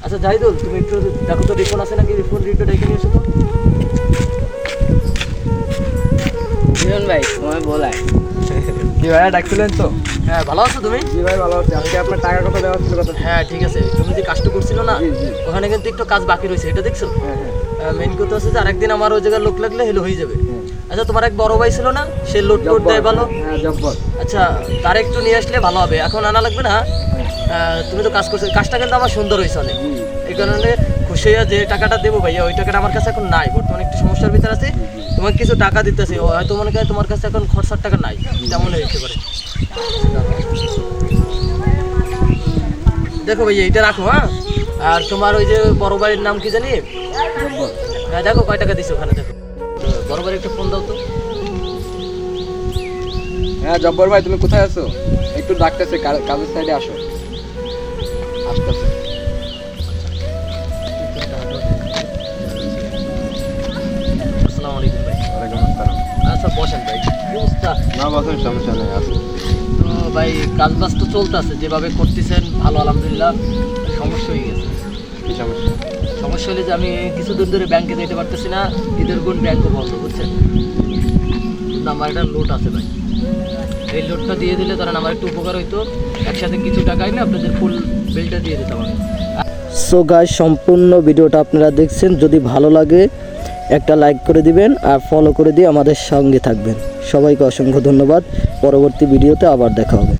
আচ্ছা জাহিদুল, তুমি একটু দেখো তো রিফোন আছে নাকি, রিফোন রিডটা ডেকে নিয়ে এসো তো। জীবন ভাই তোমায় বলাই কি ভাইয়া ডাকছিলেন তো? হ্যাঁ, ভালো আছো তুমি? জি ভাই ভালো আছি। আজকে আপনার টাকা কত দেওয়া ছিল কত? হ্যাঁ ঠিক আছে, তুমি যে কাজটা করছিল না, জি জি। ওখানে কিন্তু একটু কাজ বাকি রয়েছে, এটা দেখছো? হ্যাঁ হ্যাঁ। মেইন কথা হচ্ছে যে আরেকদিন আমার ওই জায়গায় লোক লাগলে হেলো হয়ে যাবে। হ্যাঁ। আচ্ছা, তোমার এক বড় ভাই ছিল না, সে লোড টোড দেয় ভালো? হ্যাঁ জব্বর। আচ্ছা, তার একটু নিয়ে আসলে ভালো হবে, এখন আনা লাগবে না। তুমি তো কাজ করছো, কাজটা কিন্তু আমার সুন্দর হয়েছে অনেক। জি এই কারণে খুশি হয়ে যে টাকাটা দেবো ভাইয়া, ওই টাকাটা আমার কাছে এখন নাই, বর্তমানে একটু সমস্যার ভিতরে আছে। তোমাকে কিছু টাকা দিতেছি, হয়তো মনে করে তোমার কাছে এখন খরচার টাকা নাই, তেমন হইতে পারে। দেখো ভাইয়া, এটা রাখো। হ্যাঁ, আর তোমার ওই যে বড় ভাইয়ের নাম কি জানি? জব্বর। হ্যাঁ, দেখো কয় টাকা দিছো ওখানে, দেখো। বড় ভাইয়ের একটা ফোন দাও তো। হ্যাঁ জব্বর ভাই, তুমি কোথায় আছো? একটু ডাকতেছে, কাজের সাইডে আসো। আসতেছে। আসসালামু আলাইকুম ভাই। ওয়ালাইকুম আসসালাম। আচ্ছা বসেন ভাই, কি অবস্থা? না বসেন, সমস্যা নেই, আসুন। তো ভাই, কাজ বাজ তো চলতেছে, যেভাবে করতেছেন ভালো আলহামদুলিল্লাহ। সমস্যা হয়ে গেছে। কি সমস্যা? সমস্যা হলে যে আমি কিছুদিন ধরে ব্যাংকে যেতে পারতেছি না, ঈদের কোন ব্যাংকও বন্ধ, বুঝছেন? কিন্তু আমার একটা লোড আছে ভাই, এই লোডটা দিয়ে দিলে ধরেন আমার একটু উপকার হইতো, একসাথে কিছু টাকাই না আপনাদের ফুল বিলটা দিয়ে দিতাম আমি। সো গাইস, সম্পূর্ণ ভিডিওটা আপনারা দেখছেন, যদি ভালো লাগে একটা লাইক করে দিবেন আর ফলো করে দিয়ে আমাদের সঙ্গে থাকবেন। সবাইকে অসংখ্য ধন্যবাদ। পরবর্তী ভিডিওতে আবার দেখা হবে।